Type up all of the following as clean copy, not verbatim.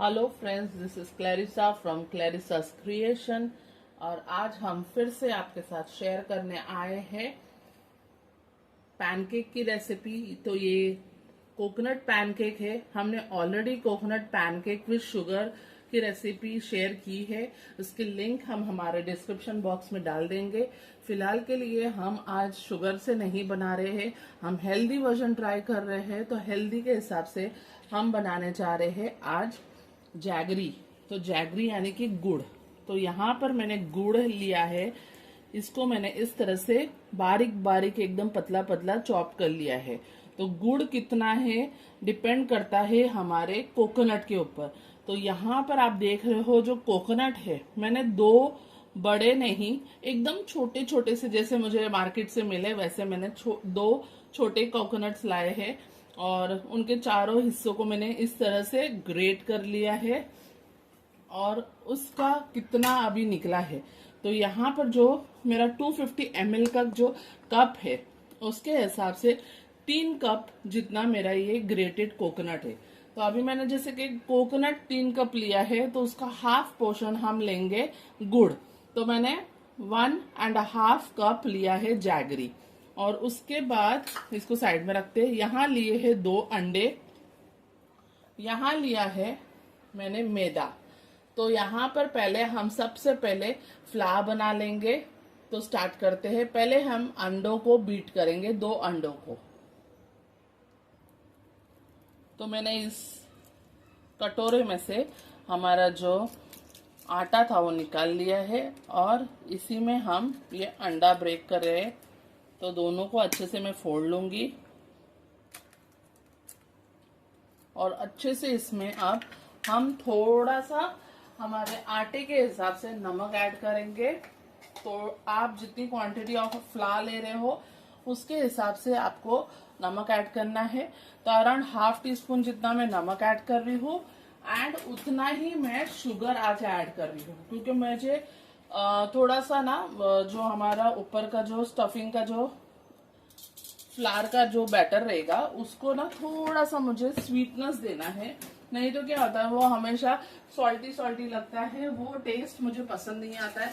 Hello friends, this is Clarissa from Clarissa's creation. और आज हम फिर से आपके साथ शेयर करने आए हैं पैनकेक की रेसिपी। तो ये कोकोनट पैनकेक है। हमने already coconut pancake with sugar की रेसिपी शेयर की है, उसकी लिंक हम हमारे डिस्क्रिप्शन बॉक्स में डाल देंगे। फिलहाल के लिए हम आज शुगर से नहीं बना रहे हैं, हम हेल्दी वर्जन ट्राई कर रहे हैं। तो हेल्दी के हिसाब से हम बनाने जा रहे हैं आज जैगरी। तो जैगरी यानी कि गुड़। तो यहाँ पर मैंने गुड़ लिया है, इसको मैंने इस तरह से बारीक बारीक एकदम पतला पतला चॉप कर लिया है। तो गुड़ कितना है डिपेंड करता है हमारे कोकोनट के ऊपर। तो यहाँ पर आप देख रहे हो जो कोकोनट है, मैंने दो बड़े नहीं, एकदम छोटे छोटे से जैसे मुझे मार्केट से मिले वैसे मैंने दो छोटे कोकोनट्स लाए हैं और उनके चारों हिस्सों को मैंने इस तरह से ग्रेट कर लिया है। और उसका कितना अभी निकला है, तो यहाँ पर जो मेरा 250 ml का जो कप है उसके हिसाब से 3 कप जितना मेरा ये ग्रेटेड कोकोनट है। तो अभी मैंने जैसे कि कोकोनट 3 कप लिया है तो उसका हाफ पोर्शन हम लेंगे गुड़। तो मैंने 1.5 कप लिया है जैगरी। और उसके बाद इसको साइड में रखते हैं। यहाँ लिए है 2 अंडे, यहाँ लिया है मैंने मैदा। तो यहाँ पर पहले हम सबसे पहले फ्लावर बना लेंगे। तो स्टार्ट करते हैं। पहले हम अंडों को बीट करेंगे, 2 अंडों को। तो मैंने इस कटोरे में से हमारा जो आटा था वो निकाल लिया है और इसी में हम ये अंडा ब्रेक कर रहे हैं। तो दोनों को अच्छे से मैं फोड़ लूंगी और अच्छे से इसमें अब हम थोड़ा सा हमारे आटे के हिसाब से नमक ऐड करेंगे। तो आप जितनी क्वांटिटी ऑफ फ्लावर ले रहे हो उसके हिसाब से आपको नमक ऐड करना है। तो अराउंड ½ टीस्पून जितना मैं नमक ऐड कर रही हूँ एंड उतना ही मैं शुगर आज ऐड कर रही हूँ, क्योंकि मुझे थोड़ा सा ना जो हमारा ऊपर का जो स्टफिंग का जो फ्लावर का जो बैटर रहेगा उसको ना थोड़ा सा मुझे स्वीटनेस देना है। नहीं तो क्या होता है वो हमेशा सॉल्टी सॉल्टी लगता है, वो टेस्ट मुझे पसंद नहीं आता है।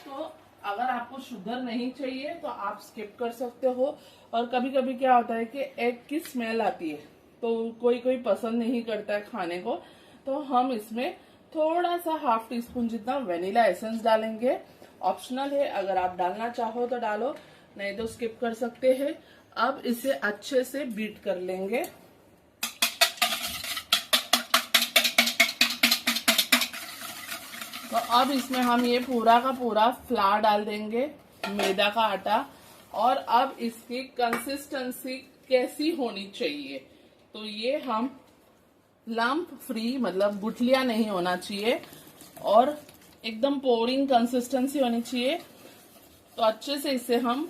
तो अगर आपको शुगर नहीं चाहिए तो आप स्किप कर सकते हो। और कभी कभी क्या होता है कि एग की स्मेल आती है तो कोई कोई पसंद नहीं करता है खाने को। तो हम इसमें थोड़ा सा ½ टीस्पून जितना वेनिला एसेंस डालेंगे। ऑप्शनल है, अगर आप डालना चाहो तो डालो, नहीं तो स्किप कर सकते हैं। अब इसे अच्छे से बीट कर लेंगे। तो अब इसमें हम ये पूरा का पूरा फ्लावर डाल देंगे, मैदा का आटा। और अब इसकी कंसिस्टेंसी कैसी होनी चाहिए, तो ये हम लम्प फ्री, मतलब गुठलियां नहीं होना चाहिए और एकदम पोरिंग कंसिस्टेंसी होनी चाहिए। तो अच्छे से इसे हम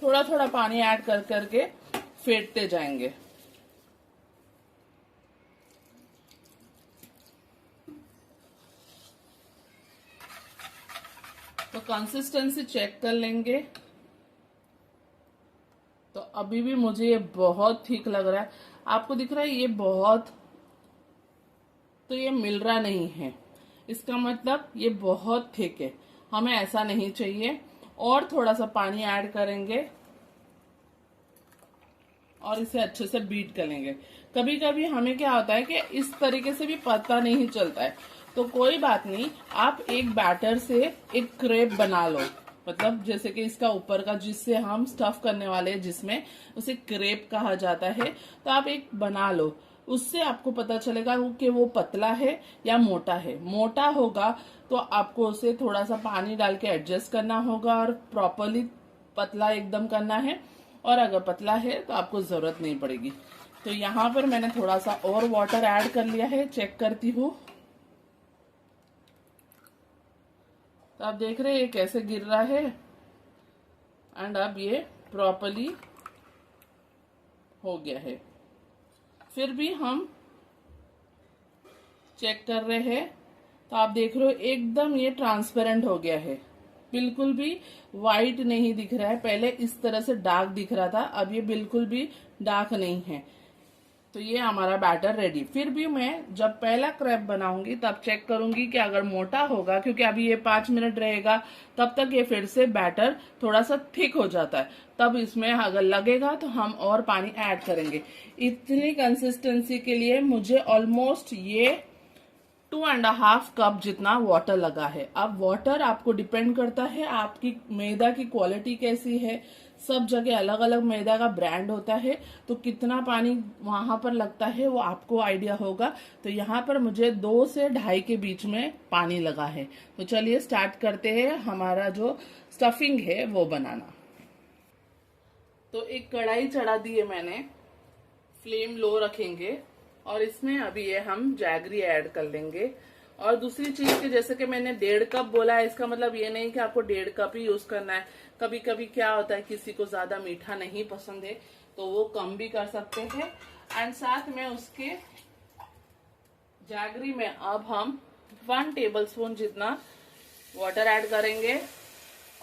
थोड़ा थोड़ा पानी ऐड कर करके फेंटते जाएंगे। तो कंसिस्टेंसी चेक कर लेंगे। तो अभी भी मुझे ये बहुत ठीक लग रहा है। आपको दिख रहा है ये बहुत, तो ये मिल रहा नहीं है, इसका मतलब ये बहुत थिक है, हमें ऐसा नहीं चाहिए। और थोड़ा सा पानी ऐड करेंगे और इसे अच्छे से बीट कर लेंगे। कभी कभी हमें क्या होता है कि इस तरीके से भी पता नहीं चलता है, तो कोई बात नहीं, आप एक बैटर से एक क्रेप बना लो। मतलब जैसे कि इसका ऊपर का जिससे हम स्टफ करने वाले हैं, जिसमें उसे क्रेप कहा जाता है, तो आप एक बना लो। उससे आपको पता चलेगा कि वो पतला है या मोटा है। मोटा होगा तो आपको उसे थोड़ा सा पानी डाल के एडजस्ट करना होगा और प्रॉपरली पतला एकदम करना है। और अगर पतला है तो आपको जरूरत नहीं पड़ेगी। तो यहाँ पर मैंने थोड़ा सा और वाटर ऐड कर लिया है, चेक करती हूँ। तो आप देख रहे हैं ये कैसे गिर रहा है एंड अब ये प्रॉपरली हो गया है। फिर भी हम चेक कर रहे हैं, तो आप देख रहे हो एकदम ये ट्रांसपेरेंट हो गया है, बिल्कुल भी वाइट नहीं दिख रहा है। पहले इस तरह से डार्क दिख रहा था, अब ये बिल्कुल भी डार्क नहीं है। तो ये हमारा बैटर रेडी। फिर भी मैं जब पहला क्रैप बनाऊंगी तब चेक करूंगी कि अगर मोटा होगा, क्योंकि अभी ये 5 मिनट रहेगा, तब तक ये फिर से बैटर थोड़ा सा थिक हो जाता है। तब इसमें अगर लगेगा तो हम और पानी ऐड करेंगे। इतनी कंसिस्टेंसी के लिए मुझे ऑलमोस्ट ये 2.5 कप जितना वाटर लगा है। अब वाटर आपको डिपेंड करता है आपकी मैदा की क्वालिटी कैसी है। सब जगह अलग अलग मैदा का ब्रांड होता है, तो कितना पानी वहां पर लगता है वो आपको आइडिया होगा। तो यहाँ पर मुझे 2 से 2.5 के बीच में पानी लगा है। तो चलिए स्टार्ट करते हैं हमारा जो स्टफिंग है वो बनाना। तो एक कढ़ाई चढ़ा दी है मैंने, फ्लेम लो रखेंगे और इसमें अभी ये हम जैगरी ऐड कर लेंगे। और दूसरी चीज के जैसे कि मैंने 1.5 कप बोला है, इसका मतलब ये नहीं कि आपको 1.5 कप ही यूज करना है। कभी कभी क्या होता है किसी को ज्यादा मीठा नहीं पसंद है तो वो कम भी कर सकते हैं। एंड साथ में उसके जैगरी में अब हम 1 टेबलस्पून जितना वाटर ऐड करेंगे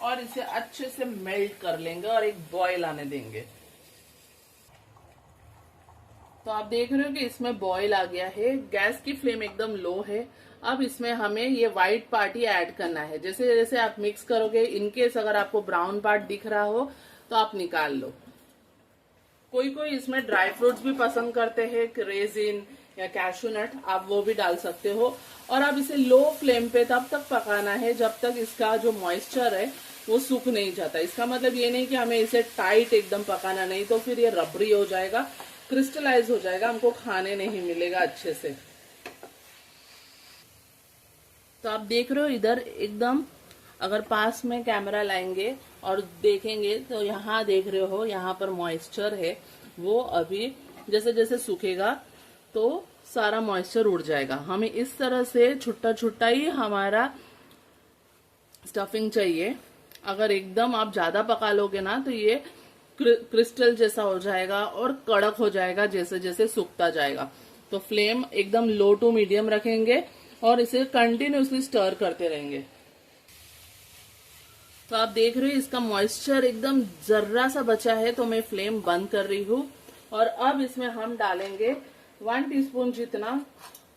और इसे अच्छे से मेल्ट कर लेंगे और एक बॉयल आने देंगे। तो आप देख रहे हो कि इसमें बॉईल आ गया है, गैस की फ्लेम एकदम लो है। अब इसमें हमें ये व्हाइट पार्ट ही ऐड करना है। जैसे जैसे आप मिक्स करोगे, इनकेस अगर आपको ब्राउन पार्ट दिख रहा हो तो आप निकाल लो। कोई कोई इसमें ड्राई फ्रूट्स भी पसंद करते हैं, रेजिन या कैशू नट, आप वो भी डाल सकते हो। और अब इसे लो फ्लेम पे तब तक पकाना है जब तक इसका जो मॉइस्चर है वो सूख नहीं जाता। इसका मतलब ये नहीं कि हमें इसे टाइट एकदम पकाना, नहीं तो फिर ये रबरी हो जाएगा, क्रिस्टलाइज हो जाएगा, हमको खाने नहीं मिलेगा अच्छे से। तो आप देख रहे हो इधर एकदम, अगर पास में कैमरा लाएंगे और देखेंगे तो यहाँ देख रहे हो यहाँ पर मॉइस्चर है, वो अभी जैसे जैसे सूखेगा तो सारा मॉइस्चर उड़ जाएगा। हमें इस तरह से छुट्टा छुट्टा ही हमारा स्टफिंग चाहिए। अगर एकदम आप ज्यादा पका लोगे ना तो ये क्रिस्टल जैसा हो जाएगा और कड़क हो जाएगा जैसे जैसे सूखता जाएगा। तो फ्लेम एकदम लो टू मीडियम रखेंगे और इसे कंटिन्यूसली स्टर करते रहेंगे। तो आप देख रहे हो इसका मॉइस्चर एकदम जर्रा सा बचा है, तो मैं फ्लेम बंद कर रही हूँ। और अब इसमें हम डालेंगे 1 टीस्पून जितना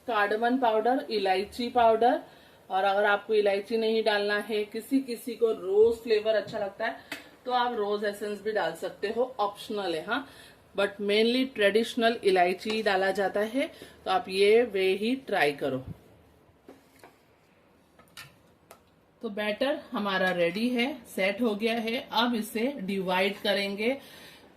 कार्डमन पाउडर, इलायची पाउडर। और अगर आपको इलायची नहीं डालना है, किसी किसी को रोज फ्लेवर अच्छा लगता है, तो आप रोज एसेंस भी डाल सकते हो, ऑप्शनल है हाँ। बट मेनली ट्रेडिशनल इलायची डाला जाता है, तो आप ये वे ही ट्राई करो। तो बैटर हमारा रेडी है, सेट हो गया है। अब इसे डिवाइड करेंगे।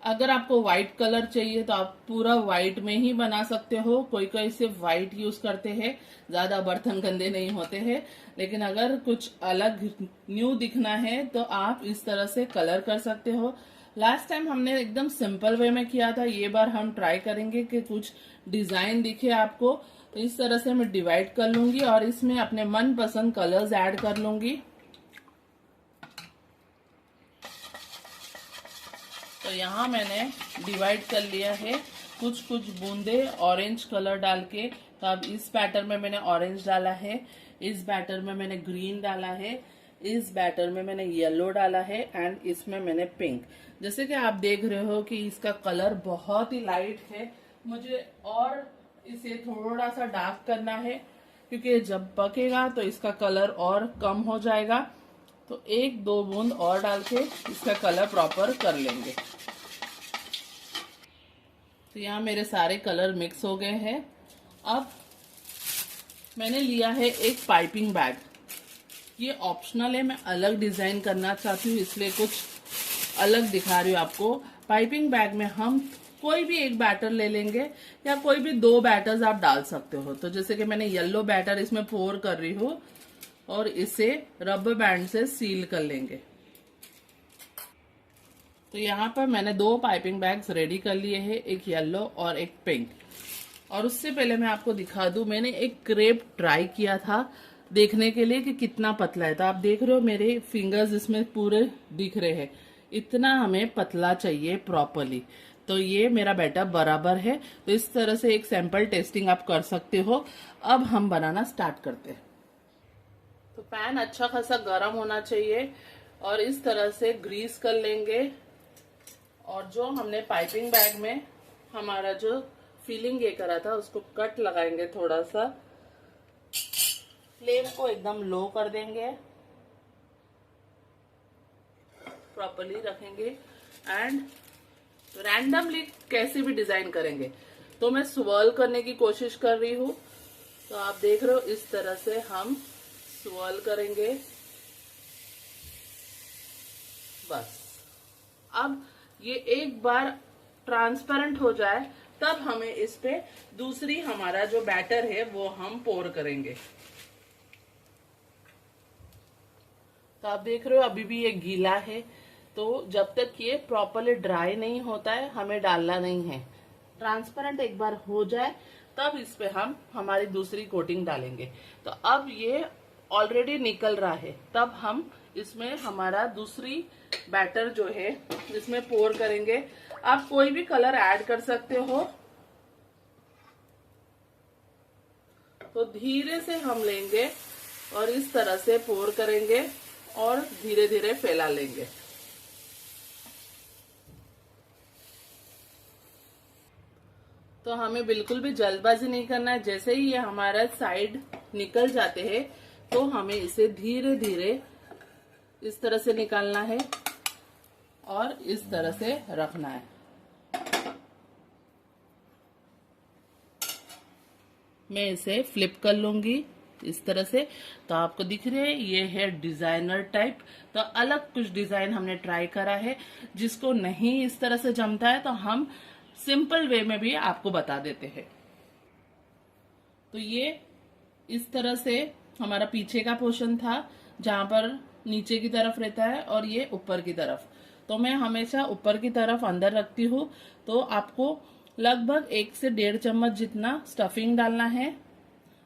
अगर आपको व्हाइट कलर चाहिए तो आप पूरा व्हाइट में ही बना सकते हो। कोई कोई सिर्फ व्हाइट यूज करते हैं, ज्यादा बर्तन गंदे नहीं होते हैं। लेकिन अगर कुछ अलग न्यू दिखना है तो आप इस तरह से कलर कर सकते हो। लास्ट टाइम हमने एकदम सिंपल वे में किया था, ये बार हम ट्राई करेंगे कि कुछ डिजाइन दिखे आपको। तो इस तरह से मैं डिवाइड कर लूंगी और इसमें अपने मनपसंद कलर्स ऐड कर लूंगी। तो यहाँ मैंने डिवाइड कर लिया है, कुछ कुछ बूंदे ऑरेंज कलर डाल के। तो अब इस बैटर में मैंने ऑरेंज डाला है, इस बैटर में मैंने ग्रीन डाला है, इस बैटर में मैंने येलो डाला है एंड इसमें मैंने पिंक। जैसे कि आप देख रहे हो कि इसका कलर बहुत ही लाइट है, मुझे और इसे थोड़ा सा डार्क करना है, क्योंकि जब पकेगा तो इसका कलर और कम हो जाएगा। तो 1-2 बूंद और डाल के इसका कलर प्रॉपर कर लेंगे। तो यहाँ मेरे सारे कलर मिक्स हो गए हैं। अब मैंने लिया है एक पाइपिंग बैग, ये ऑप्शनल है, मैं अलग डिजाइन करना चाहती हूँ इसलिए कुछ अलग दिखा रही हूँ आपको। पाइपिंग बैग में हम कोई भी एक बैटर ले लेंगे या कोई भी 2 बैटर्स आप डाल सकते हो। तो जैसे कि मैंने येलो बैटर इसमें पोर कर रही हूँ और इसे रबर बैंड से सील कर लेंगे। तो यहाँ पर मैंने 2 पाइपिंग बैग्स रेडी कर लिए हैं, एक येलो और एक पिंक। और उससे पहले मैं आपको दिखा दूं, मैंने एक क्रेप ट्राई किया था देखने के लिए कि कितना पतला है। तो आप देख रहे हो मेरे फिंगर्स इसमें पूरे दिख रहे हैं, इतना हमें पतला चाहिए प्रॉपरली। तो ये मेरा बैटर बराबर है। तो इस तरह से एक सैंपल टेस्टिंग आप कर सकते हो। अब हम बनाना स्टार्ट करते हैं। तो पैन अच्छा खासा गर्म होना चाहिए और इस तरह से ग्रीस कर लेंगे। और जो हमने पाइपिंग बैग में हमारा जो फीलिंग ये करा था उसको कट लगाएंगे, थोड़ा सा फ्लेम को एकदम लो कर देंगे, प्रॉपर्ली रखेंगे एंड रैंडमली कैसे भी डिजाइन करेंगे। तो मैं स्वर्ल करने की कोशिश कर रही हूँ, तो आप देख रहे हो इस तरह से हम स्वर्ल करेंगे बस। अब ये एक बार ट्रांसपेरेंट हो जाए तब हमें इस पे दूसरी हमारा जो बैटर है वो हम पोर करेंगे। तो आप देख रहे हो अभी भी ये गीला है, तो जब तक ये प्रॉपरली ड्राई नहीं होता है हमें डालना नहीं है। ट्रांसपेरेंट एक बार हो जाए तब इस पे हम हमारी दूसरी कोटिंग डालेंगे। तो अब ये ऑलरेडी निकल रहा है, तब हम इसमें हमारा दूसरी बैटर जो है इसमें पोर करेंगे। आप कोई भी कलर ऐड कर सकते हो। तो धीरे से हम लेंगे और इस तरह से पोर करेंगे और धीरे धीरे फैला लेंगे। तो हमें बिल्कुल भी जल्दबाजी नहीं करना है। जैसे ही ये हमारा साइड निकल जाते हैं तो हमें इसे धीरे धीरे इस तरह से निकालना है और इस तरह से रखना है। मैं इसे फ्लिप कर लूंगी इस तरह से। तो आपको दिख रहे हैं ये है डिजाइनर टाइप। तो अलग कुछ डिजाइन हमने ट्राई करा है, जिसको नहीं इस तरह से जमता है तो हम सिंपल वे में भी आपको बता देते हैं। तो ये इस तरह से हमारा पीछे का पोर्शन था जहां पर नीचे की तरफ रहता है और ये ऊपर की तरफ। तो मैं हमेशा ऊपर की तरफ अंदर रखती हूँ। तो आपको लगभग 1 से 1.5 चम्मच जितना स्टफिंग डालना है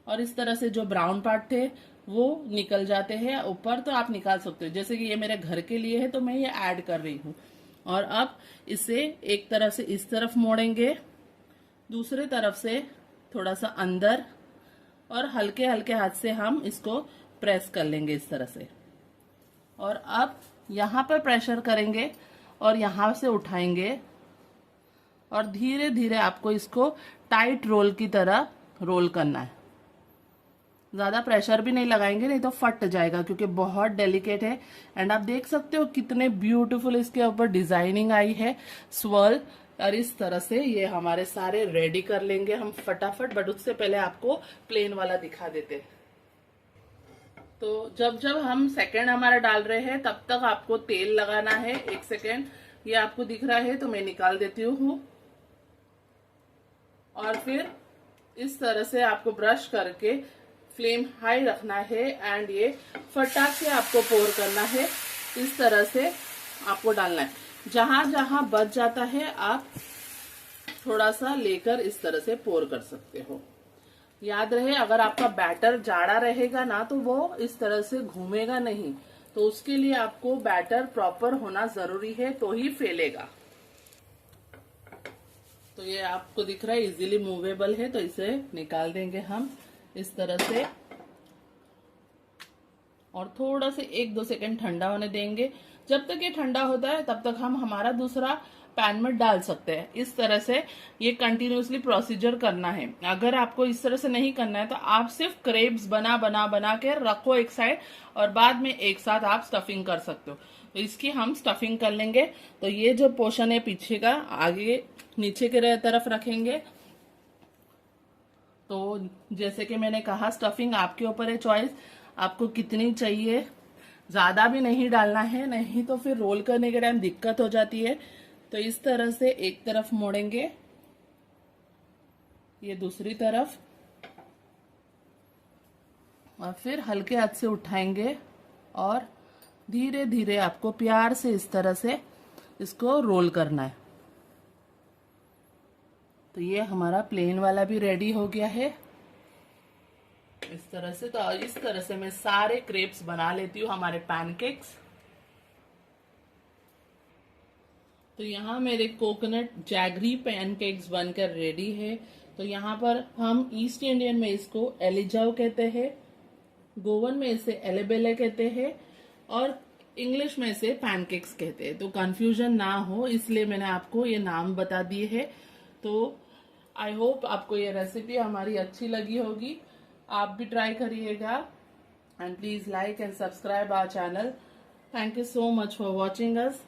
और इस तरह से जो ब्राउन पार्ट थे वो निकल जाते हैं ऊपर, तो आप निकाल सकते हो। जैसे कि ये मेरे घर के लिए है तो मैं ये ऐड कर रही हूँ। और अब इसे एक तरफ से इस तरफ मोड़ेंगे, दूसरे तरफ से थोड़ा सा अंदर, और हल्के हल्के हाथ से हम इसको प्रेस कर लेंगे इस तरह से। और अब यहाँ पर प्रेशर करेंगे और यहाँ से उठाएंगे और धीरे धीरे आपको इसको टाइट रोल की तरह रोल करना है। ज्यादा प्रेशर भी नहीं लगाएंगे, नहीं तो फट जाएगा क्योंकि बहुत डेलिकेट है। एंड आप देख सकते हो कितने ब्यूटीफुल इसके ऊपर डिजाइनिंग आई है स्वर्ल। और इस तरह से ये हमारे सारे रेडी कर लेंगे हम फटाफट। बट उससे पहले आपको प्लेन वाला दिखा देते हैं। तो जब जब हम सेकंड हमारा डाल रहे हैं तब तक आपको तेल लगाना है। 1 सेकंड, ये आपको दिख रहा है तो मैं निकाल देती हूँ। और फिर इस तरह से आपको ब्रश करके फ्लेम हाई रखना है एंड ये फटाक से आपको पोर करना है। इस तरह से आपको डालना है। जहां जहां बच जाता है आप थोड़ा सा लेकर इस तरह से पोर कर सकते हो। याद रहे अगर आपका बैटर जाड़ा रहेगा ना तो वो इस तरह से घूमेगा नहीं, तो उसके लिए आपको बैटर प्रॉपर होना जरूरी है तो ही फैलेगा। तो ये आपको दिख रहा है इजीली मूवेबल है, तो इसे निकाल देंगे हम इस तरह से और थोड़ा से 1-2 सेकंड ठंडा होने देंगे। जब तक ये ठंडा होता है तब तक हम हमारा दूसरा पैन में डाल सकते हैं। इस तरह से ये कंटिन्यूसली प्रोसीजर करना है। अगर आपको इस तरह से नहीं करना है तो आप सिर्फ क्रेप्स बना बना बना के रखो एक साइड और बाद में एक साथ आप स्टफिंग कर सकते हो। तो इसकी हम स्टफिंग कर लेंगे। तो ये जो पोर्शन है पीछे का आगे नीचे के तरफ रखेंगे। तो जैसे कि मैंने कहा स्टफिंग आपके ऊपर है चॉइस, आपको कितनी चाहिए। ज्यादा भी नहीं डालना है, नहीं तो फिर रोल करने के टाइम दिक्कत हो जाती है। तो इस तरह से एक तरफ मोड़ेंगे, ये दूसरी तरफ, और फिर हल्के हाथ से उठाएंगे और धीरे धीरे आपको प्यार से इस तरह से इसको रोल करना है। तो ये हमारा प्लेन वाला भी रेडी हो गया है इस तरह से। तो इस तरह से मैं सारे क्रेप्स बना लेती हूँ हमारे पैनकेक्स। तो यहाँ मेरे कोकोनट जैगरी पैनकेक्स बनकर रेडी है। तो यहाँ पर हम ईस्ट इंडियन में इसको एलिजाओ कहते हैं, गोवन में इसे एलेबेले कहते हैं और इंग्लिश में इसे पैनकेक्स कहते हैं। तो कंफ्यूजन ना हो इसलिए मैंने आपको ये नाम बता दिए हैं। तो आई होप आपको ये रेसिपी हमारी अच्छी लगी होगी, आप भी ट्राई करिएगा and please like and subscribe our channel. Thank you so much for watching us.